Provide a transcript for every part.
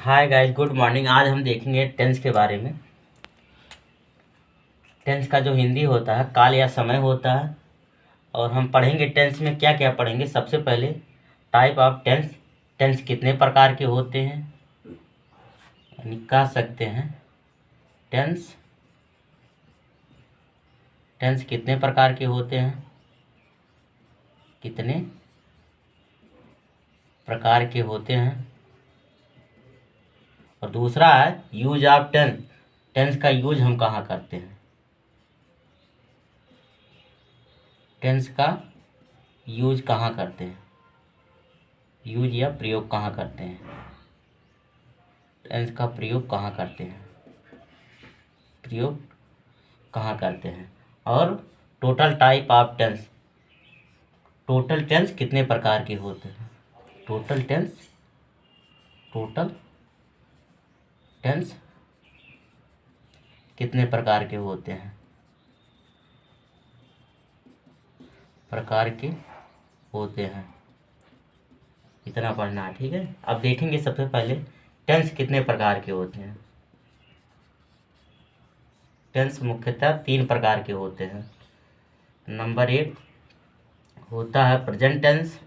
Hi guys, good morning. आज हम देखेंगे टेंस के बारे में। टेंस का जो हिंदी होता है काल या समय होता है। और हम पढ़ेंगे टेंस में क्या क्या पढ़ेंगे। सबसे पहले टाइप ऑफ टेंस, टेंस कितने प्रकार के होते हैं, यानी कह सकते हैं टेंस टेंस कितने प्रकार के होते हैं, कितने प्रकार के होते हैं। और दूसरा है यूज ऑफ टेंस, टेंस का यूज हम कहाँ करते हैं, टेंस का यूज कहाँ करते हैं, यूज या प्रयोग कहाँ करते हैं, टेंस का प्रयोग कहाँ करते हैं, प्रयोग कहाँ करते हैं। और total type of tense, total tense कितने प्रकार के होते हैं, टोटल टेंस कितने प्रकार के होते हैं, प्रकार के होते हैं। इतना पढ़ना है, ठीक है। अब देखेंगे सबसे पहले टेंस कितने प्रकार के होते हैं। टेंस मुख्यतः 3 प्रकार के होते हैं। नंबर 1 होता है प्रेजेंट टेंस,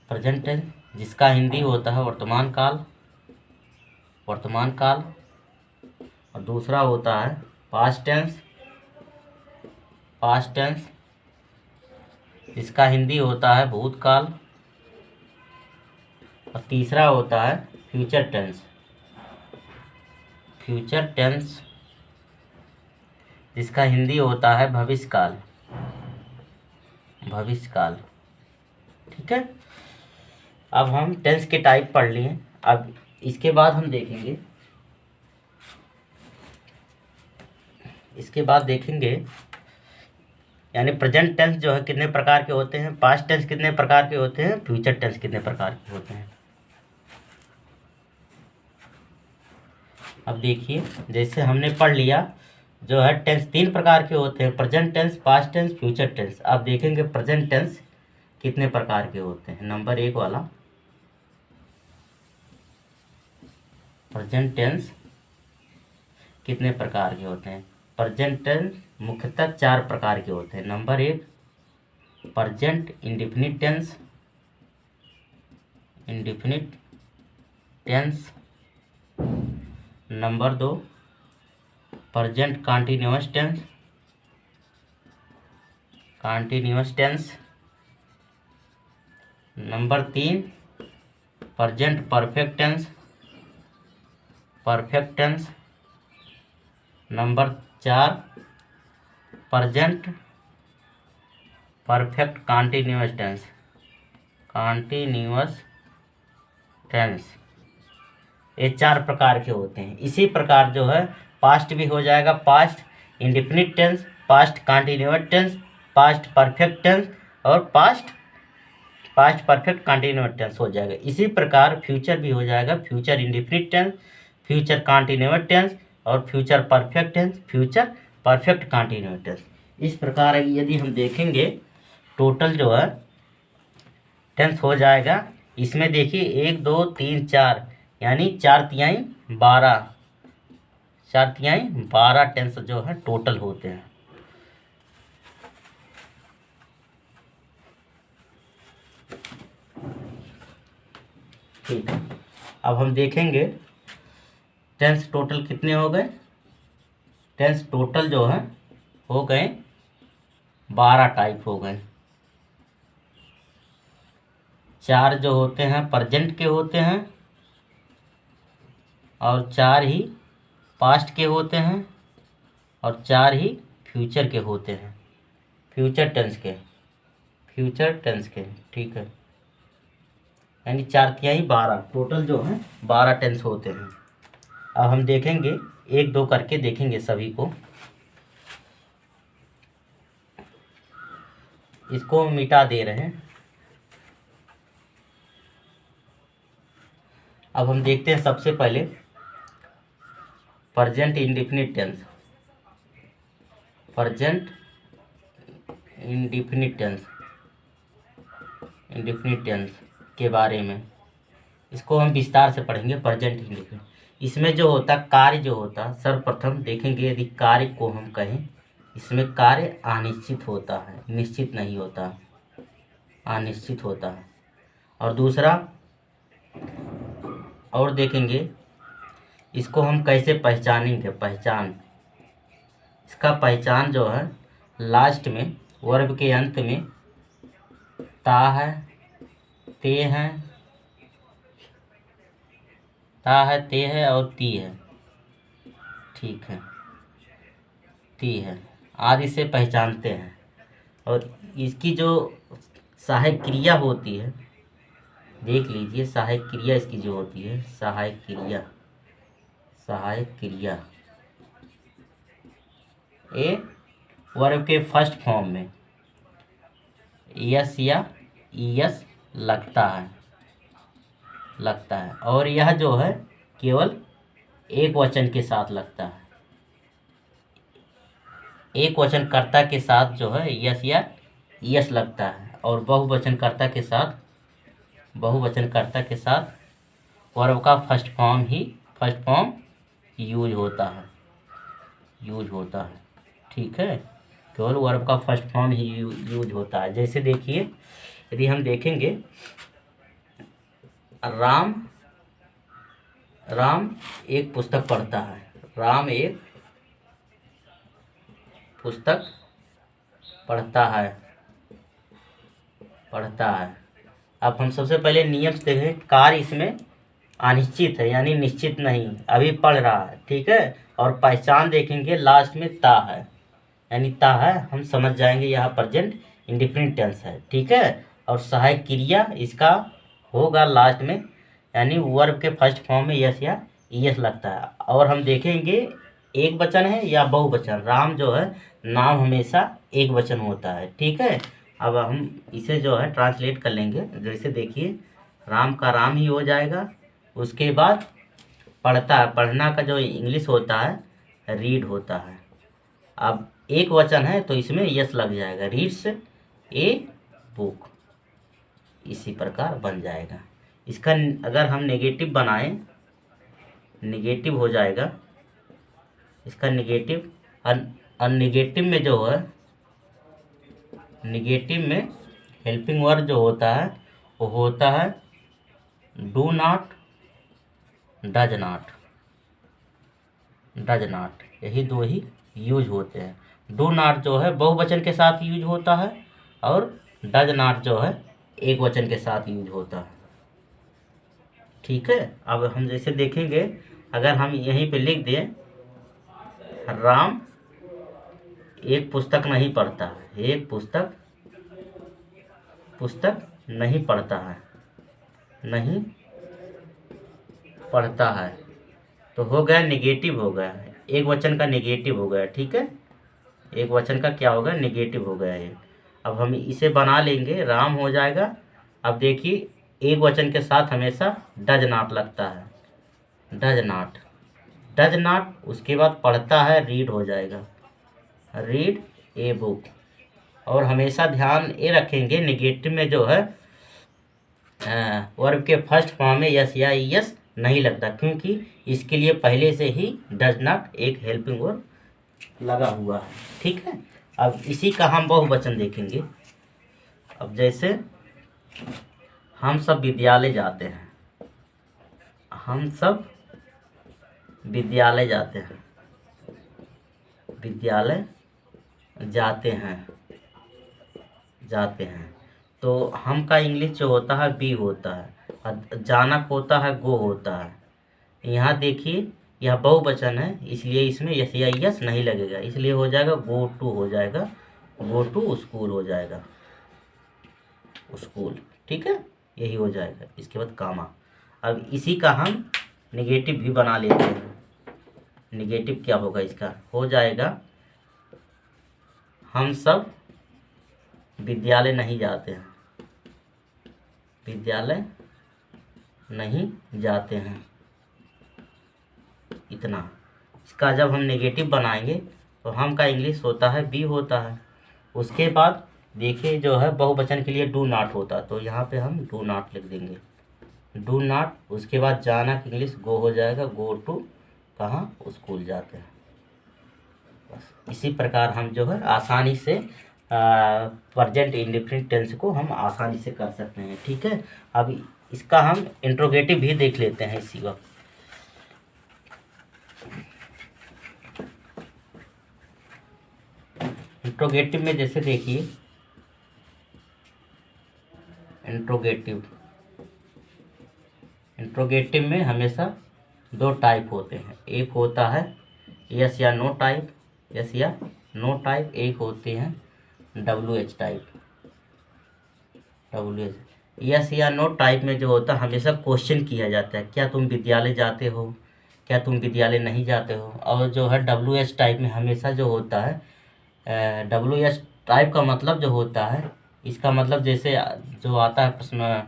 प्रेजेंट टेंस जिसका हिंदी होता है वर्तमान काल, और दूसरा होता है पास्ट टेंस जिसका हिंदी होता है भूतकाल, और तीसरा होता है फ्यूचर टेंस जिसका हिंदी होता है भविष्यकाल, ठीक है। अब हम टेंस के टाइप पढ़ लिए। अब इसके बाद हम देखेंगे, यानी प्रेजेंट टेंस जो है कितने प्रकार के होते हैं, पास्ट टेंस कितने प्रकार के होते हैं, फ्यूचर टेंस कितने प्रकार के होते हैं। अब देखिए, जैसे हमने पढ़ लिया जो है टेंस 3 प्रकार के होते हैं, present tense, past tense, future tense. अब देखेंगे प्रेजेंट टेंस कितने प्रकार के होते हैं। नंबर 1 वाला प्रेजेंट टेंस कितने प्रकार के होते हैं। प्रेजेंट टेंस मुख्यतः 4 प्रकार के होते हैं। Number 1 present indefinite tense, number 2 present continuous tense, number 3 present perfect tense, number 4 present perfect continuous tense. ये 4 प्रकार के होते हैं। इसी प्रकार जो है पास्ट भी हो जाएगा, past indefinite tense, past continuous tense, past perfect tense और पास्ट परफेक्ट कंटीन्यूअस टेंस हो जाएगा। इसी प्रकार फ्यूचर भी हो जाएगा, future indefinite tense, future continuous tense और future perfect tense, future perfect continuous tense. इस प्रकार यदि हम देखेंगे टोटल जो है टेंस हो जाएगा। इसमें देखिए 1 2 3 4 यानी 4 टेंस जो है टोटल होते हैं। ठीक है, अब हम देखेंगे टेंस टोटल कितने हो गए। टेंस टोटल जो है हो गए 12 टाइप हो गए। 4 जो होते हैं प्रेजेंट के होते हैं और 4 ही पास्ट के होते हैं और 4 ही फ्यूचर के होते हैं, फ्यूचर टेंस के, ठीक है। यानी 4 तिहाई 12, टोटल जो है 12 टेंस होते हैं। अब हम देखेंगे 1 2 करके देखेंगे सभी को। इसको मिटा दे रहे हैं। अब हम देखते हैं सबसे पहले present indefinite tense. Present indefinite indefinite tense के बारे में, इसको हम विस्तार से पढ़ेंगे। प्रेजेंट इंडेफिनिट, इसमें जो होता कार्य जो होता, सर्वप्रथम देखेंगे यदि कार्य को हम कहें, इसमें कार्य अनिश्चित होता है, निश्चित नहीं होता, अनिश्चित होता है। और दूसरा और देखेंगे इसको हम कैसे पहचानेंगे, पहचान, इसका पहचान जो है लास्ट में वर्ब के अंत में ता है, ते है, ता है, ते है और ती है, ठीक है, ती है आदि से पहचानते हैं। और इसकी जो सहायक क्रिया होती है, देख लीजिए सहायक क्रिया इसकी जो होती है, सहायक क्रिया, सहायक क्रिया ए वर्ब के फर्स्ट फॉर्म में यस या ईएस लगता है, लगता है। और यह जो है केवल एक वचन के साथ लगता है, एक वचन कर्ता के साथ जो है यस या ईएस लगता है। और बहुवचन कर्ता के साथ, बहुवचन कर्ता के साथ वर्ब का फर्स्ट फॉर्म यूज होता है, यूज होता है, ठीक है। केवल वर्ब का फर्स्ट फॉर्म ही यूज होता है। जैसे देखिए यदि हम देखेंगे राम, राम एक पुस्तक पढ़ता है, राम एक पुस्तक पढ़ता है, पढ़ता है। अब हम सबसे पहले नियम से देखें, कार्य इसमें अनिश्चित है यानी निश्चित नहीं, अभी पढ़ रहा है, ठीक है। और पहचान देखेंगे लास्ट में ता है, यानी ता है, हम समझ जाएंगे यहाँ प्रेजेंट इंडेफिनिट टेंस है, ठीक है। और सहायक क्रिया इसका होगा लास्ट में, यानी वर्ब के फर्स्ट फॉर्म में यस या ईएस लगता है। और हम देखेंगे एक वचन है या बहुवचन, राम जो है नाम हमेशा एक वचन होता है, ठीक है। अब हम इसे जो है ट्रांसलेट कर लेंगे। जैसे देखिए राम का राम ही हो जाएगा, उसके बाद पढ़ता है, पढ़ना का जो इंग्लिश होता है रीड होता है। अब एक वचन है तो इसमें यस लग जाएगा, रीड्स ए बुक, इसी प्रकार बन जाएगा। इसका अगर हम नेगेटिव बनाएं, नेगेटिव हो जाएगा इसका नेगेटिव। और नेगेटिव में जो है, नेगेटिव में हेल्पिंग वर्ब जो होता है वो होता है do not, does not, does not, यही दो ही यूज होते हैं। डू नॉट जो है बहुवचन के साथ यूज होता है और डज नॉट जो है एक वचन के साथ यूज होता है, ठीक है। अब हम जैसे देखेंगे, अगर हम यहीं पे लिख दें राम एक पुस्तक नहीं पढ़ता है, एक पुस्तक नहीं पढ़ता है, नहीं पढ़ता है, तो हो गया नेगेटिव, हो गया एक वचन का नेगेटिव हो गया, ठीक है। एक वचन का क्या होगा, नेगेटिव हो गया ये। अब हम इसे बना लेंगे, राम हो जाएगा। अब देखिए एक वचन के साथ हमेशा डज नॉट लगता है, डज नॉट, डज नॉट, उसके बाद पढ़ता है रीड हो जाएगा, रीड ए बुक। और हमेशा ध्यान ये रखेंगे नेगेटिव में जो है वर्ब के फर्स्ट फॉर्म में यस या यस नहीं लगता, क्योंकि इसके लिए पहले से ही डज नॉट एक हेल्पिंग वर्ब लगा हुआ है, ठीक है। अब इसी का हम बहुवचन देखेंगे। अब जैसे हम सब विद्यालय जाते हैं, हम सब विद्यालय जाते हैं, विद्यालय जाते हैं, जाते हैं। तो हम का इंग्लिश जो होता है बी होता है, और जाना होता है गो होता है। यहाँ देखिए यह बहुवचन है, इसलिए इसमें यस या यस नहीं लगेगा, इसलिए हो जाएगा गो टू, हो जाएगा गो टू स्कूल, हो जाएगा स्कूल, ठीक है, यही हो जाएगा। इसके बाद कामा। अब इसी का हम नेगेटिव भी बना लेते हैं। नेगेटिव क्या होगा इसका, हो जाएगा हम सब विद्यालय नहीं जाते हैं, विद्यालय नहीं जाते हैं, इतना। इसका जब हम नेगेटिव बनाएंगे तो हम का इंग्लिश होता है बी होता है। उसके बाद देखिए जो है बहुवचन के लिए डू नॉट होता, तो यहाँ पे हम डू नॉट लिख देंगे, डू नॉट। उसके बाद जाना की इंग्लिश गो हो जाएगा, गो टू कहाँ, स्कूल जाते हैं। बस इसी प्रकार हम जो है आसानी से प्रेजेंट इंडेफिनिट टेंस को हम आसानी से कर सकते हैं। ठीक है, अब इसका हम इंट्रोगेटिव भी देख लेते हैं इसी वक्त। इंट्रोगेटिव में जैसे देखिए, इंट्रोगेटिव में हमेशा दो टाइप होते हैं। एक होता है यस या नो टाइप, यस या नो टाइप। एक होते हैं WH टाइप, WH। यस या नो टाइप में जो होता है हमेशा क्वेश्चन किया जाता है, क्या तुम विद्यालय जाते हो, क्या तुम विद्यालय नहीं जाते हो। और जो है WH टाइप में हमेशा जो होता है, WH टाइप का मतलब जो होता है, इसका मतलब जैसे जो आता है प्रश्न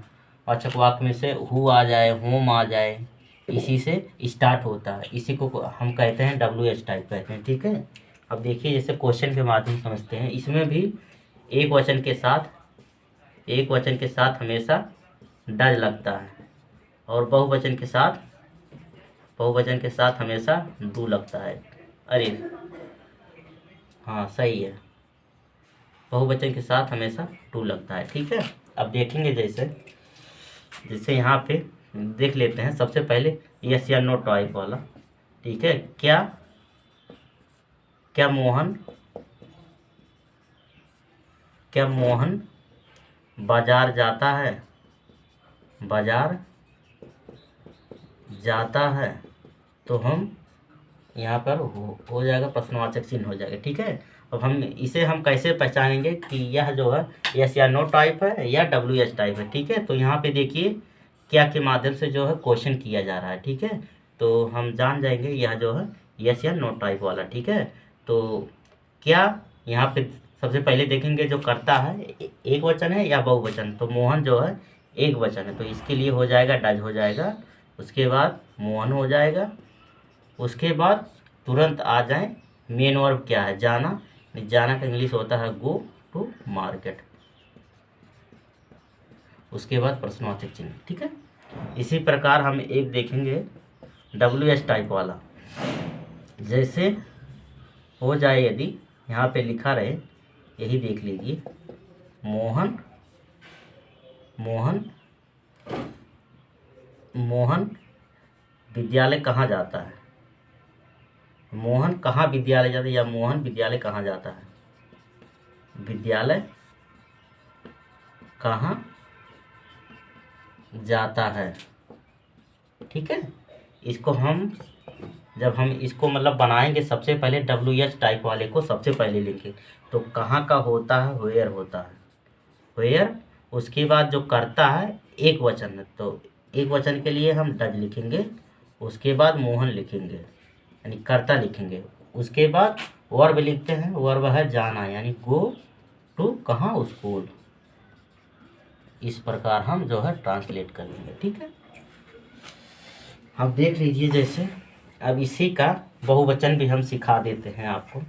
वाचक वाक्य में से हु आ जाए, होम आ जाए, इसी से स्टार्ट होता है, इसी को हम कहते हैं WH टाइप कहते हैं। ठीक है, अब देखिए जैसे क्वेश्चन के माध्यम से समझते हैं। इसमें भी एक वचन के साथ हमेशा डज लगता है, और बहुवचन के साथ हमेशा डू लगता है। अरे हाँ सही है, बहुवचन के साथ हमेशा टू लगता है। ठीक है, अब देखेंगे जैसे यहाँ पे देख लेते हैं सबसे पहले यस या नो टाइप वाला। ठीक है, क्या मोहन बाजार जाता है, तो हम यहाँ पर हो जाएगा, प्रश्नवाचक चिन्ह हो जाएगा। ठीक है, अब हम कैसे पहचानेंगे कि यह जो है यस या नो टाइप है या WH टाइप है। ठीक है, तो यहाँ पे देखिए क्या के माध्यम से जो है क्वेश्चन किया जा रहा है। ठीक है, तो हम जान जाएंगे यह जो है यस या नो टाइप वाला। ठीक है, तो क्या यहाँ पे सबसे पहले देखेंगे जो करता है एक वचन है या बहुवचन। तो मोहन जो है एक वचन है, तो इसके लिए हो जाएगा डज हो जाएगा, उसके बाद मोहन हो जाएगा, उसके बाद तुरंत आ जाए मेन वर्ब क्या है, जाना का इंग्लिश होता है गो टू मार्केट, उसके बाद प्रश्नवाचक चिन्ह। ठीक है, इसी प्रकार हम एक देखेंगे WH टाइप वाला। जैसे हो जाए, यदि यहाँ पे लिखा रहे, यही देख लीजिए, मोहन विद्यालय कहाँ जाता है, मोहन कहाँ विद्यालय जाता है, या मोहन विद्यालय कहाँ जाता है, विद्यालय कहाँ जाता है। ठीक है, इसको जब हम इसको मतलब बनाएंगे, सबसे पहले WH टाइप वाले को सबसे पहले लिखें, तो कहाँ का होता है, वेयर होता है, वेयर। उसके बाद जो करता है एक वचन है, तो एक वचन के लिए हम डज लिखेंगे, उसके बाद मोहन लिखेंगे यानी कर्ता लिखेंगे, उसके बाद वर्ब लिखते हैं, वर्ब है जाना यानी गो टू कहाँ, स्कूल। इस प्रकार हम जो है ट्रांसलेट कर लेंगे। ठीक है, अब देख लीजिए जैसे अब इसी का बहुवचन भी हम सिखा देते हैं आपको।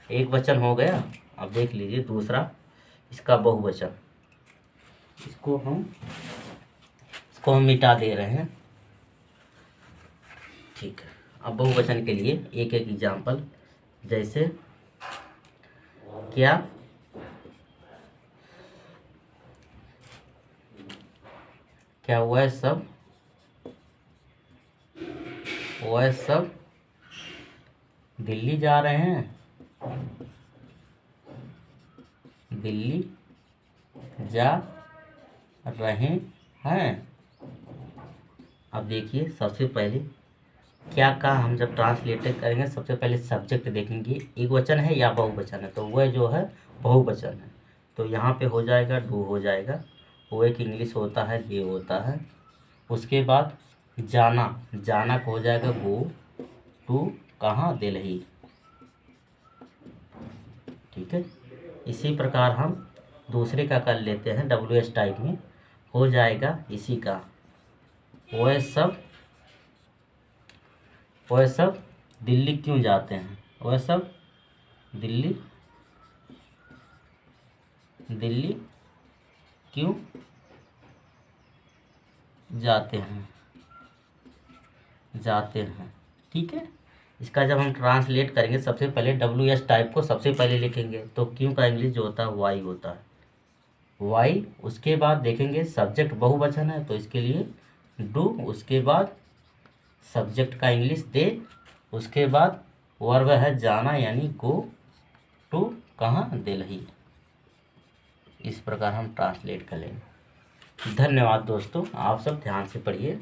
एक वचन हो गया, अब देख लीजिए दूसरा इसका बहुवचन, इसको हम मिटा दे रहे हैं। ठीक है, अब बहुवचन के लिए एक एक एग्जाम्पल, जैसे क्या वह सब दिल्ली जा रहे हैं, दिल्ली जा रहे हैं। अब देखिए सबसे पहले क्या का हम जब ट्रांसलेट करेंगे, सबसे पहले सब्जेक्ट देखेंगे, एक वचन है या बहुवचन है, तो वह जो है बहुवचन है, तो यहाँ पे हो जाएगा डू हो जाएगा, वो एक इंग्लिश होता है दे होता है। उसके बाद जाना को हो जाएगा गो टू कहाँ, दिल्ली। ठीक है, इसी प्रकार हम दूसरे का कर लेते हैं, WH टाइप में हो जाएगा इसी का, वह सब दिल्ली क्यों जाते हैं, वह सब दिल्ली दिल्ली क्यों जाते हैं, ठीक है। इसका जब हम ट्रांसलेट करेंगे, सबसे पहले WS टाइप को सबसे पहले लिखेंगे, तो क्यों का इंग्लिश जो होता है वाई होता है, वाई। उसके बाद देखेंगे सब्जेक्ट बहुवचन है तो इसके लिए डू, उसके बाद सब्जेक्ट का इंग्लिश दे, उसके बाद वर्ब है जाना यानी गो टू, कहाँ, दिल्ली। इस प्रकार हम ट्रांसलेट कर लेंगे। धन्यवाद दोस्तों, आप सब ध्यान से पढ़िए।